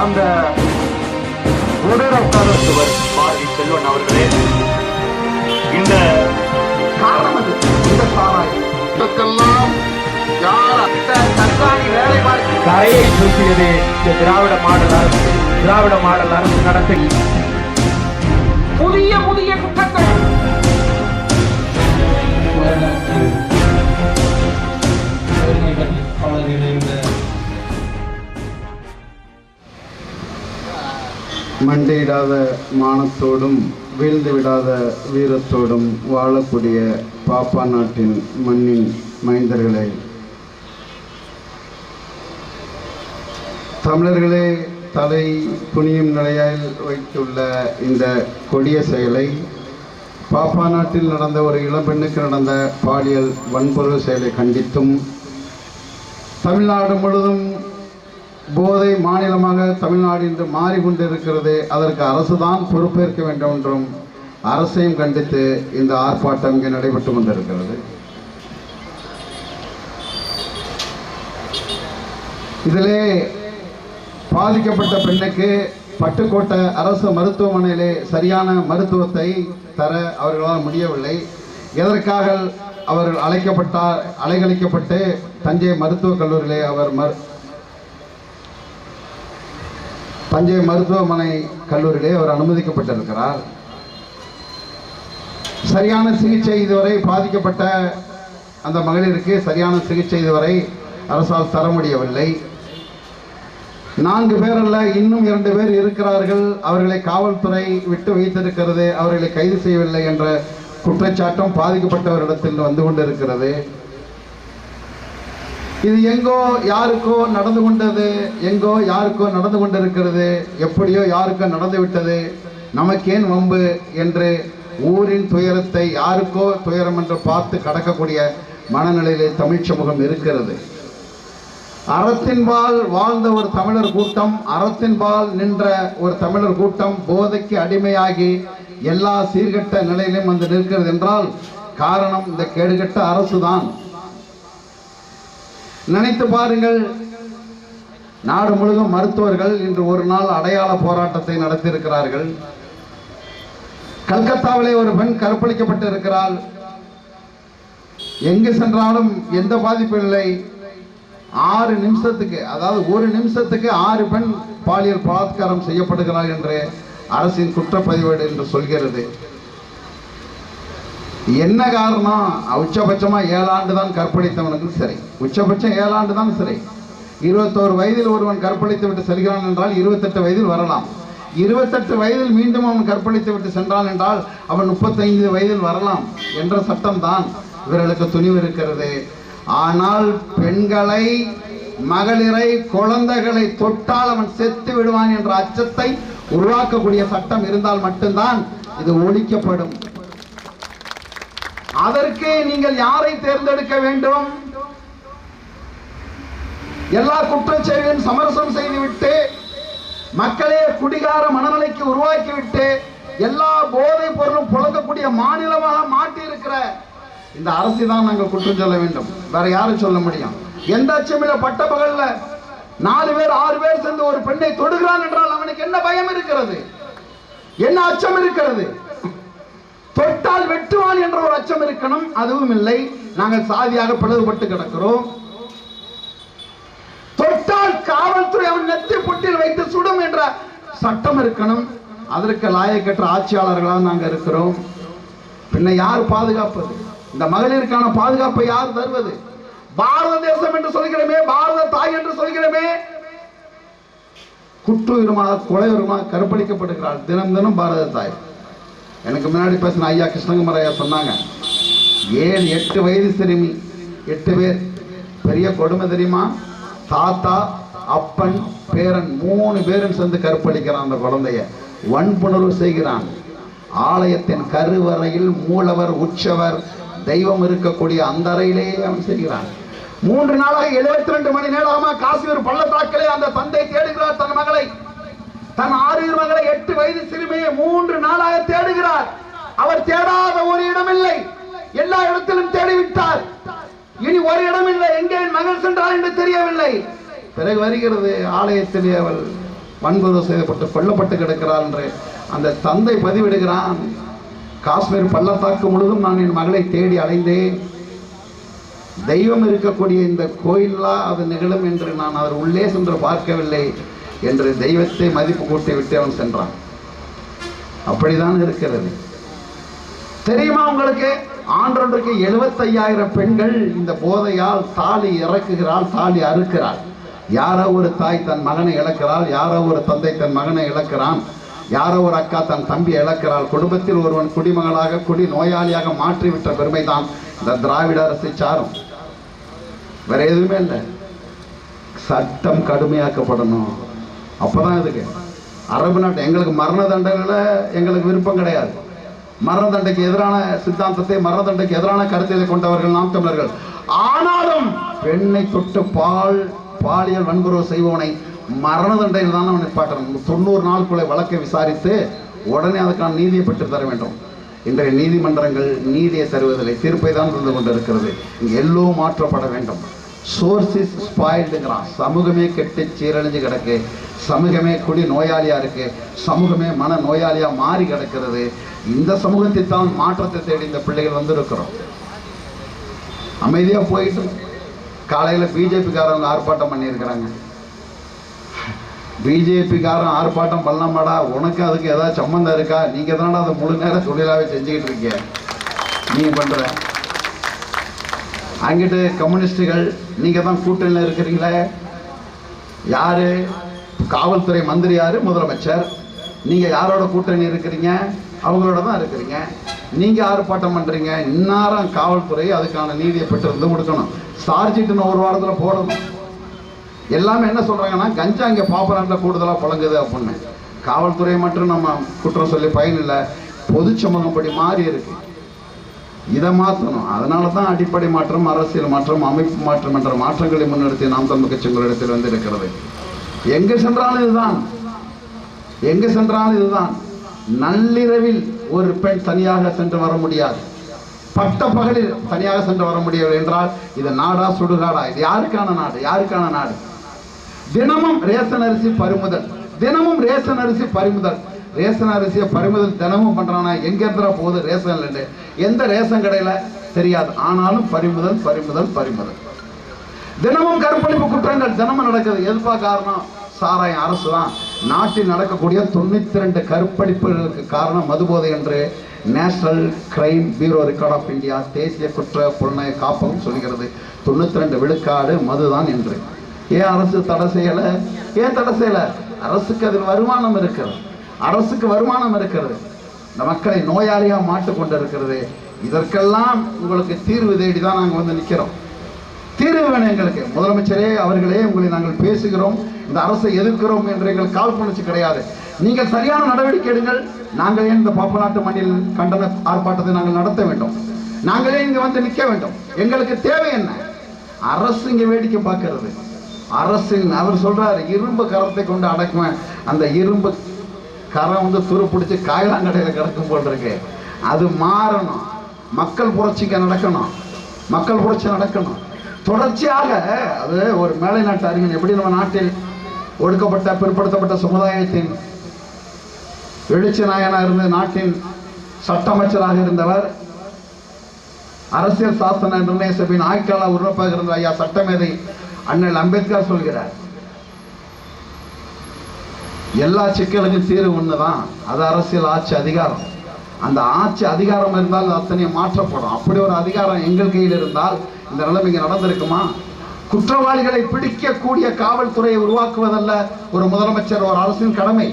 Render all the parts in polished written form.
அந்த உடற்காரத்துவர் பாரதி செல்வன் அவர்களே, இந்த காரணம் இந்த சாராயம் இதற்கெல்லாம் வேலை பார்த்து கரையை தூக்கியது திராவிட மாடல் அரசு. திராவிட மாடல் அரசு நடத்தி புதிய புதிய குற்றங்கள் மண்டையிடாத மானத்தோடும் வீழ்ந்து விடாத வீரத்தோடும் வாழக்கூடிய பாப்பா நாட்டின் மண்ணின் மைந்தர்களே, தமிழர்களே தலை குனியும் நிலையில் வைத்துள்ள இந்த கொடிய செயலை, பாப்பா நாட்டில் நடந்த ஒரு இளம்பெண்ணுக்கு நடந்த பாலியல் வன்பொருள் செயலை கண்டித்தும், தமிழ்நாடு முழுவதும் போதை மாநிலமாக தமிழ்நாடு இன்று மாறிக்கொண்டிருக்கிறது, அதற்கு அரசுதான் பொறுப்பேற்க வேண்டும் என்றும் அரசையும் கண்டித்து இந்த ஆர்ப்பாட்டம் இங்கே நடைபெற்று கொண்டிருக்கிறது. இதிலே பாதிக்கப்பட்ட பெண்ணுக்கு பட்டுக்கோட்டை அரசு மருத்துவமனையிலே சரியான மருத்துவத்தை தர அவர்களால் முடியவில்லை. எதற்காக அவர்கள் அலைக்கழிக்கப்பட்டு தஞ்சை மருத்துவக் கல்லூரியிலே தஞ்சை மருத்துவமனை கல்லூரியிலே அவர் அனுமதிக்கப்பட்டிருக்கிறார். சரியான சிகிச்சை இதுவரை பாதிக்கப்பட்ட அந்த மகளிருக்கு சரியான சிகிச்சை இதுவரை அரசால் தர முடியவில்லை. 4 பேர் அல்ல, இன்னும் 2 பேர் இருக்கிறார்கள். அவர்களை காவல்துறை விட்டு வைத்திருக்கிறது, அவர்களை கைது செய்யவில்லை என்ற குற்றச்சாட்டும் பாதிக்கப்பட்டவரிடத்தில் வந்து கொண்டிருக்கிறது. இது எங்கோ யாருக்கோ நடந்து கொண்டது, எங்கோ யாருக்கோ நடந்து கொண்டிருக்கிறது, எப்படியோ யாருக்கோ நடந்து விட்டது, நமக்கேன் வம்பு என்று ஊரின் துயரத்தை யாருக்கோ துயரம் என்று பார்த்து கடக்கக்கூடிய மனநிலையிலே தமிழ் சமூகம் இருக்கிறது. அறத்தின்பால் வாழ்ந்த ஒரு தமிழர் கூட்டம், அறத்தின்பால் நின்ற ஒரு தமிழர் கூட்டம் போதைக்கு அடிமையாகி எல்லா சீர்கட்ட நிலையிலும் வந்து நிற்கிறது என்றால் காரணம் இந்த கேடுகட்ட அரசுதான். நினைத்து பாருங்கள், நாடு முழுவதும் மருத்துவர்கள் இன்று ஒரு நாள் அடையாள போராட்டத்தை நடத்தியிருக்கிறார்கள். கல்கத்தாவிலே ஒரு பெண் கற்பழிக்கப்பட்டு இருக்கிறாள். எங்கு சென்றாலும் எந்த பாதிப்பும் இல்லை. 6 நிமிஷத்துக்கு, அதாவது 1 நிமிஷத்துக்கு 6 பெண் பாலியல் பலாத்காரம் செய்யப்படுகிறார் என்று அரசின் குற்றப்பதிவேடு என்று சொல்கிறது. என்ன காரணம்? உச்சபட்சமா 7 ஆண்டு தான் கற்பழித்தவனுக்கு சரி, உச்சபட்சம் 7 ஆண்டு தான் சரி. 21 வயதில் ஒருவன் கற்பழித்து விட்டு செல்கிறான் என்றால் 28 வயதில் வரலாம். 28 வயதில் மீண்டும் அவன் கற்பழித்து விட்டு சென்றான் என்றால் அவன் 35 வயதில் வரலாம் என்ற சட்டம் தான் இவர்களுக்கு துணிவு இருக்கிறது. ஆனால் பெண்களை, மகளிரை, குழந்தைகளை தொட்டால் அவன் செத்து விடுவான் என்ற அச்சத்தை உருவாக்கக்கூடிய சட்டம் இருந்தால் மட்டும்தான் இது ஒழிக்கப்படும். அதற்கு நீங்கள் யாரை தேர்ந்தெடுக்க வேண்டும்? எல்லா குற்றச்செயலையும் சமரசம் செய்துவிட்டு மக்களே குடிகார மனநிலைக்கு உருவாக்கிவிட்டு எல்லா போதை பொருளும் புழங்கக்கூடிய மாநிலமாக மாற்றி இருக்கிற இந்த அரசை தான் நாங்கள் குற்றம் சொல்ல வேண்டும். வேற யாரும் சொல்ல முடியும்? எந்த அச்சமில்ல, பட்ட பகல்ல 4 பேர் 6 பேர் சேர்ந்து ஒரு பெண்ணை தொடுகிறான் என்றால் அவனுக்கு என்ன பயம் இருக்கிறது? என்ன அச்சம் இருக்கிறது? தொட்டால் வெட்டுவான் என்ற ஒரு அச்சம் இருக்கணும், அதுவும் இல்லை. நாங்கள் சாதியாக பிளவுபட்டு கிடக்கிறோம். தொட்டால் காவல்துறை அவன் நெத்தி பொட்டில் வைத்து சுடும் என்ற சட்டம் இருக்கணும். அதற்கு லாயக்கற்ற ஆட்சியாளர்களாக நாங்கள் இருக்கிறோம். பின்ன யார் பாதுகாப்பது? இந்த மகளிருக்கான பாதுகாப்பை யார் தருவது? பாரத தேசம் என்று சொல்கிறோமே, பாரத தாய் என்று சொல்கிறோமே, குற்றுயிரமாக கொலையுரமாக கற்பழிக்கப்படுகிறாள் தினம் தினம் பாரத தாய். எனக்கு முன்னாடி பேசின ஐயா கிருஷ்ணகுமார் ஐயா சொன்னாங்க, 7-8 வயது சிறுமி, 8 பேர். பெரிய கொடுமை தெரியுமா? தாத்தா, அப்பன், பேரன் 3 பேரும் சேர்ந்து கற்பழிக்கிறான். அந்த குழந்தைய வன்புணர்வு செய்கிறான். ஆலயத்தின் கருவறையில் மூலவர், உற்சவர், தெய்வம் இருக்கக்கூடிய அந்த அறையிலே அவன் செய்கிறான். 3 நாளாக 72 மணி நேரமா காஷ்மீர் பள்ளத்தாக்கிலே அந்த தந்தை தேடுகிறார் தன் மகளை, தன் 6 மகளை, 8 வயது சிறுமியை 3 நாளாக தேடுகிறார். அவர் தேடாத ஒரு இடம் இல்லை, எல்லா இடத்திலும் தேடிவிட்டார். இனி ஒரு இடம் இல்லை, எங்கே என் மகள் சென்றால் என்று தெரியவில்லை. பிறகு வருகிறது, ஆலயத்திலே அவள் வன்கொடுமை செய்யப்பட்டு கொல்லப்பட்டு கிடக்கிறாள் என்று அந்த தந்தை பதிவிடுகிறான். காஷ்மீர் பள்ளத்தாக்கு முழுதும் நான் என் மகளை தேடி அலைந்தேன். தெய்வம் இருக்கக்கூடிய இந்த கோயிலா அது நிகழும் என்று நான் அவர் உள்ளே சென்று பார்க்கவில்லை என்று தெய்வத்தை மதிப்பு கூட்டி விட்டு அவன் சென்றான். அப்படிதான் இருக்கிறது. தெரியுமா உங்களுக்கு, ஆண்டொன்றுக்கு 75,000 பெண்கள் இந்த போதையால் தாலி இறக்குகிறாள், தாலி அறுக்கிறாள். யாரோ ஒரு தாய் தன் மகனை இழக்கிறாள், யாரோ ஒரு தந்தை தன் மகனை இழக்கிறான், யாரோ ஒரு அக்கா தன் தம்பியை இழக்கிறாள். குடும்பத்தில் ஒருவன் குடிமகனாக குடி நோயாளியாக மாற்றிவிட்ட பெருமைதான் இந்த திராவிட அரசை சாரும். வேற எதுவுமே இல்லை. சட்டம் கடுமையாக்கப்படணும். அப்பதான் இதுக்கு அரபு நாட்டு எங்களுக்கு மரண தண்டனை எங்களுக்கு விருப்பம் கிடையாது. மரண தண்டைக்கு எதிரான சித்தாந்தத்தை, மரண தண்டைக்கு எதிரான கருத்தை கொண்டவர்கள் நாம் தமிழர்கள். ஆனாலும் பெண்ணை தொட்டு பாலியல் வன்கொடுமை செய்வோனை மரண தண்டையில் தான் அவனை பாட்டணும். 90 நாளுக்குள்ளே வழக்கை விசாரித்து உடனே அதுக்கான நீதியை பெற்று தர வேண்டும். இன்றைய நீதிமன்றங்கள் நீதியை தருவதில்லை, தீர்ப்பை தான் தந்து கொண்டிருக்கிறது. இங்கே எல்லோரும் மாற்றப்பட வேண்டும். சோர்ஸ் இஸ் ஸ்பாயில்டுங்கிறான். சமூகமே கெட்டு சீரழிஞ்சு கிடக்கு, சமூகமே குடி நோயாளியா இருக்கு, சமூகமே மன நோயாளியா மாறி கிடக்கிறது. இந்த சமூகத்தை தான் மாற்றத்தை தேடி இந்த பிள்ளைகள் வந்திருக்கிறோம். அமைதியா போயிட்டு காலையில் பிஜேபிக்காரங்க ஆர்ப்பாட்டம் பண்ணியிருக்கிறாங்க. பிஜேபிக்காரன் ஆர்ப்பாட்டம் பண்ணலாமாடா, உனக்கு அதுக்கு ஏதாவது சம்மந்தம் இருக்கா? நீங்க தானடா அதை முழு நேரம் தொழிலாவே செஞ்சுக்கிட்டு இருக்கீங்க. நீங்க பண்ற அங்கிட்டு கம்யூனிஸ்டுகள் நீங்க தான் கூட்டணியில் இருக்கிறீங்களே. யாரு காவல்துறை மந்திரி, யாரு முதலமைச்சர். நீங்க யாரோட கூட்டணி இருக்கிறீங்க? அவங்களோட தான் இருக்கிறீங்க. நீங்க ஆர்ப்பாட்டம் பண்றீங்க. இந்நேரம் காவல்துறை அதுக்கான நீதியை பெற்று கொடுக்கணும். சார்ஜிட்டுன்னு ஒரு வாரத்தில் போடணும். எல்லாமே என்ன சொல்றாங்கன்னா, கஞ்சா இங்கே பாப்பநாட்டில் கூடுதலாக புழங்குது அப்படின்னு. காவல்துறை மட்டும் நம்ம குற்றம் சொல்லி பயன் இல்லை. பொது சமூகம் படி மாறி இருக்கு. இதை மாற்றணும். அதனால தான் அடிப்படை மாற்றம், அரசியல் மாற்றம், அமைப்பு மாற்றம் என்ற மாற்றங்களை முன்னிறுத்தி நாம் தமிழ் கட்சி உங்களிடத்தில் வந்து இருக்கிறது. எங்கு சென்றாலும் இதுதான், எங்கு சென்றாலும் இதுதான். நள்ளிரவில் ஒரு பெண் தனியாக சென்று வர முடியாது. பட்ட பகலில் தனியாக சென்று வர முடியவில்லை என்றால் இது நாடா சுடுகாடா? இது யாருக்கான நாடு? யாருக்கான நாடு? தினமும் ரேஷன் அரிசி பறிமுதல், தினமும் ரேஷன் அரிசி பறிமுதல். ரேஷன் அரிசியை பறிமுதல் தினமும் பண்றானா? எங்க இருக்கிற போகுது ரேஷன்? எந்த ரேஷன் கடையில தெரியாது. ஆனாலும் பறிமுதல் பறிமுதல் பறிமுதல். தினமும் கற்பழிப்பு குற்றங்கள் தினமும் நடக்குது. எதுப்பா காரணம்? சாராயம். அரசு தான். நாட்டில் நடக்கக்கூடிய 92 கற்பழிப்புகளுக்கு காரணம் மதுபோதை என்று national crime bureau record of India, தேசிய குற்ற புலனாய்வு காப்பகம் சொல்கிறது. 92 விழுக்காடு மதுதான் என்று. ஏன் அரசு தடை செய்யல? ஏன் தடை செய்யல? அரசுக்கு அதில் வருமானம் இருக்கிறது. அரசுக்கு வருமானம் இருக்கிறது. இந்த மக்களை நோயாளியா மாட்டிக் கொண்டிருக்கிறது. இதற்கெல்லாம் உங்களுக்கு தீர்வு தேடி தான் நாங்கள் வந்து நிற்கிறோம். தீர்வு வேணும் எங்களுக்கு. முதலமைச்சரே அவர்களே, உங்களை நாங்கள் பேசுகிறோம், இந்த அரசை எதிர்க்கிறோம் என்று எங்கள் காழ்ப்புணர்ச்சி கிடையாது. நீங்கள் சரியான நடவடிக்கை எடுங்கள். நாங்களே இந்த பாப்பநாட்டு மண்ணில் கண்டன ஆர்ப்பாட்டத்தை நாங்கள் நடத்த வேண்டும். நாங்களே இங்க வந்து நிற்க வேண்டும். எங்களுக்கு தேவை என்ன? அரசு இங்க வேடிக்கை பார்க்கிறது. அரசின் அவர் சொல்றாரு, இரும்பு கரத்தை கொண்டு அடக்குவேன். அந்த இரும்பு கரம் வந்து துரு பிடிச்சி காயலாங்கடையில் கிடக்கும் போல் இருக்கு. அது மாறணும். மக்கள் புரட்சிக்கு நடக்கணும். மக்கள் புரட்சி நடக்கணும் தொடர்ச்சியாக. அது ஒரு மேலை நாட்டு அறிஞன் எப்படி நம்ம நாட்டில் ஒடுக்கப்பட்ட பிற்படுத்தப்பட்ட சமுதாயத்தின் எழுச்சி நாயனா இருந்த நாட்டின் சட்ட அமைச்சராக இருந்தவர், அரசியல் சாசன நிர்ணய சபையின் ஆய்க்கால உறுப்பினராக இருந்த ஐயா சட்டமேதை அண்ணல் அம்பேத்கர் சொல்கிறார், எல்லா சிக்கலுக்கும் தீர்வு ஒண்ணுதான், அது அரசியல் ஆட்சி அதிகாரம். அந்த ஆட்சி அதிகாரம் இருந்தால் அத்தனை மாற்றப்படும். அப்படி ஒரு அதிகாரம் எங்கள் கையில் இருந்தால் இந்த நிலைமை இங்கே நடந்திருக்குமா? குற்றவாளிகளை பிடிக்கக்கூடிய காவல்துறையை உருவாக்குவதல்ல ஒரு முதலமைச்சர் ஒரு அரசின் கடமை.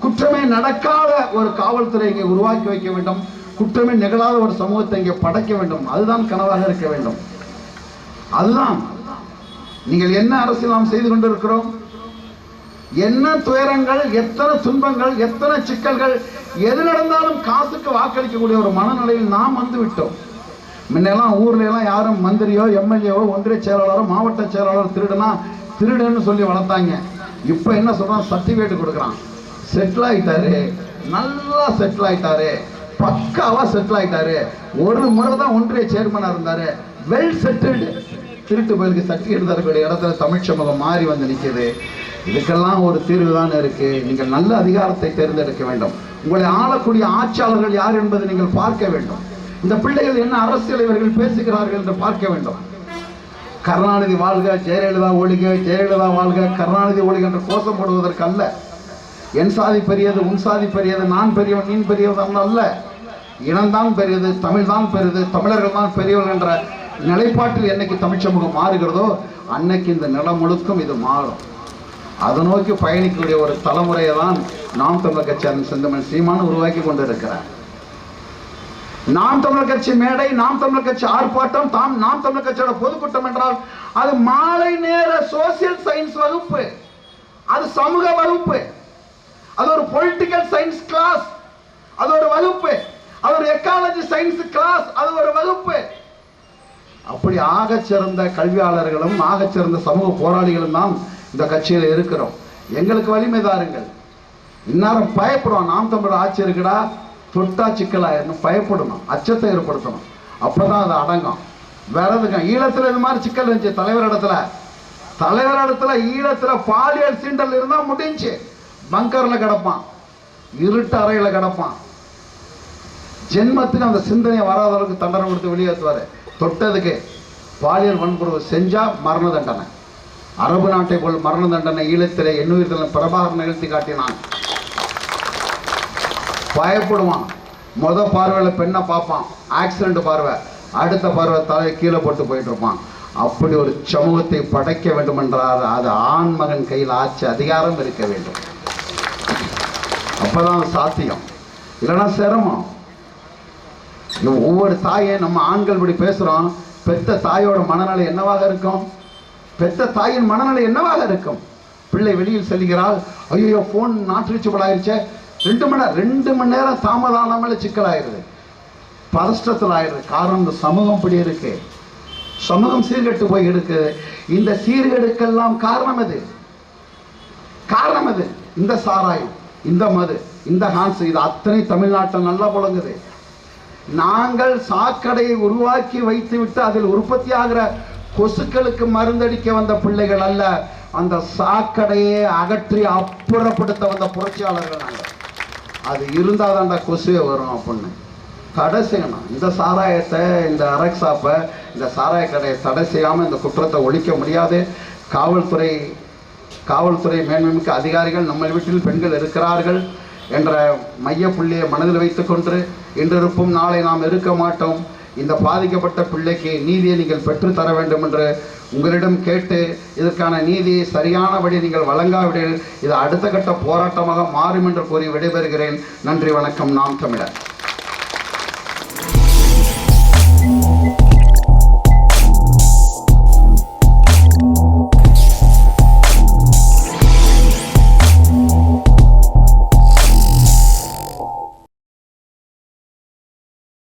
குற்றமே நடக்காத ஒரு காவல்துறை இங்கே உருவாக்கி வைக்க வேண்டும். குற்றமே நிகழாத ஒரு சமூகத்தை இங்கே படைக்க வேண்டும். அதுதான் கனவாக இருக்க வேண்டும். அதுதான் நீங்கள் என்ன அரசியல் நாம் செய்து கொண்டிருக்கிறோம்? என்ன துயரங்கள், எத்தனை துன்பங்கள், எத்தனை சிக்கல்கள், எது நடந்தாலும் காசுக்கு வாக்களிக்கக்கூடிய ஒரு மனநிலையில் நாம் வந்து விட்டோம். முன்னெல்லாம் ஊர்ல எல்லாம் யாரும் மந்திரியோ எம்எல்ஏவோ ஒன்றிய செயலாளரோ மாவட்ட செயலாளர் திருடுன்னு சொல்லி வளர்த்தாங்க. இப்ப என்ன சொல்றான்? சர்டிபிகேட் கொடுக்குறான். செட்டில் ஆயிட்டாரு, நல்லா செட்டில் ஆயிட்டாரு, பக்காவா செட்டில் ஆயிட்டாரு, ஒரு முறை தான் ஒன்றிய சேர்மனா இருந்தாரு, வெல் செட்டில்டு. திருட்டு போயிருக்கு சர்டிபிகேட் தரக்கூடிய இடத்துல தமிழ் சமூகம் மாறி வந்து நிற்குது. இதுக்கெல்லாம் ஒரு தீர்வு தான் இருக்கு. நீங்கள் நல்ல அதிகாரத்தை தேர்ந்தெடுக்க வேண்டும். உங்களை ஆளக்கூடிய ஆட்சியாளர்கள் யார் என்பதை நீங்கள் பார்க்க வேண்டும். இந்த பிள்ளைகள் என்ன அரசியல் இவர்கள் பேசுகிறார்கள் என்று பார்க்க வேண்டும். கருணாநிதி வாழ்க, ஜெயலலிதா ஒழிக, ஜெயலலிதா வாழ்க, கருணாநிதி ஒழிக என்று கோஷம் போடுவதற்கு அல்ல. என் சாதி பெரியது, உன் சாதி பெரியது, நான் பெரியவன், நீ பெரியவன் அல்ல. இனம்தான் பெரியது, தமிழ் தான் பெரியது, தமிழர்கள் தான் பெரியவர்கள் என்ற நிலைப்பாட்டில் என்னைக்கு தமிழ் சமூகம் மாறுகிறதோ அன்னைக்கு இந்த நிலம் முழுக்கும் இது மாறும். அதை நோக்கி பயணிக்கக்கூடிய ஒரு தலைமுறையை தான் நாம் தமிழர் கட்சி செந்தமிழ் சீமான் உருவாக்கி கொண்டிருக்கிறார். நாம் தமிழர் கட்சி மேடை, நாம் தமிழர் கட்சி ஆர்ப்பாட்டம், நாம் தமிழர் கட்சியோட பொதுக்கூட்டம் என்றால் அது மாலை நேர சோசியல் சயின்ஸ் வகுப்பு, அது சமூக வகுப்பு, அது ஒரு பொலிட்டிக்கல் சயின்ஸ் கிளாஸ், அது ஒரு வகுப்பு, அது ஒரு எக்காலஜி சயின்ஸ் கிளாஸ், அது ஒரு வகுப்பு. அப்படி ஆகச்சிறந்த கல்வியாளர்களும் ஆகச்சிறந்த சமூக போராளிகளும் தான் இந்த கட்சியில் இருக்கிறோம். எங்களுக்கு வலிமை தாருங்கள். இந்நேரம் பயப்படுவோம். நாம் தமிழர் ஆட்சி இருக்குடா, தொட்டா சிக்கலாயிரும் பயப்படணும், அச்சத்தை ஏற்படுத்தணும். அப்பதான் அது அடங்கும். வேற எதுக்கு ஈழத்துல இது மாதிரி சிக்கல் இருந்துச்சு. தலைவரிடத்துல ஈழத்துல பாலியல் சீண்டல் இருந்தா முடிஞ்சு. பங்கர்ல கிடப்பான், இருட்டு அறையில கிடப்பான். ஜென்மத்துக்கு அந்த சிந்தனை வராத அளவுக்கு தண்டனை கொடுத்து வெளியேற்றுவாரு. தொட்டதுக்கு பாலியல் வன்புறவு செஞ்சா மரண தண்டனை. அரபு நாட்டை போல் மரண தண்டனை ஈழத்திலே எண்ணுயிர்களை பிரபாகர் நிகழ்த்தி காட்டினான். பயப்படுவான். பார்வையில் பெண்ணை பார்ப்பான், ஆக்சிடென்ட் பார்வை, அடுத்த பார்வை தலையை கீழே போட்டு போயிட்டு இருப்பான். அப்படி ஒரு சமூகத்தை படைக்க வேண்டும் என்றால் அது ஆண் மகன் கையில் ஆட்சி அதிகாரம் இருக்க வேண்டும். அப்பதான் சாத்தியம், இல்லைன்னா சிரமம். ஒவ்வொரு தாயை நம்ம ஆண்கள் இப்படி பேசுறோம். பெத்த தாயோட மனநிலை என்னவாக இருக்கும்? பெத்த தாயின் மனநிலை என்னவாக இருக்கும்? பிள்ளை வெளியில் செல்கிறாள், ஐயோ போன் நாட் ரீச்சபிள் ஆயிடுச்சே, 2 மணி நேரம் தாமதானமே சிக்கலாயிருது, பதஷ்டத்தில் ஆயிடுது. காரணம் இந்த சமூகம் இப்படி இருக்கு. சமூகம் சீர்கெட்டு போய் இருக்குது. இந்த சீர்கெடுக்கெல்லாம் காரணம் எது? இந்த சாராயம், இந்த மது, இந்த ஹான்ஸ், இது அத்தனை தமிழ்நாட்டில் நல்லா புழங்குது. நாங்கள் சாக்கடையை உருவாக்கி வைத்து விட்டு அதில் உற்பத்தி ஆகிற கொசுக்களுக்கு மருந்தடிக்க வந்த பிள்ளைகள் அல்ல, அந்த சாக்கடையை அகற்றி அப்புறப்படுத்த வந்த புரட்சியாளர்கள் நாங்கள். அது இருந்தால் தான்டா கொசுவே வரும் அப்படின்னு தடை செய்யணும். இந்த சாராயத்தை, இந்த அரக்ஸாப்பை, இந்த சாராய கடையை தடை செய்யாமல் இந்த குற்றத்தை ஒழிக்க முடியாது. காவல்துறை மேன்மைமிக்க அதிகாரிகள் நம்ம வீட்டில் பெண்கள் இருக்கிறார்கள் என்ற மைய புள்ளியை மனதில் வைத்துக்கொண்டு இன்றிருப்பும் நாளை நாம் இருக்க மாட்டோம். இந்த பாதிக்கப்பட்ட பிள்ளைக்கு நீதியை நீங்கள் பெற்றுத்தர வேண்டும் என்று உங்களிடம் கேட்டு இதற்கான நீதியை சரியானபடி நீங்கள் வழங்காவிடில் இது அடுத்த கட்ட போராட்டமாக மாறும் என்று கூறி விடைபெறுகிறேன். நன்றி, வணக்கம். நாம் தமிழர்.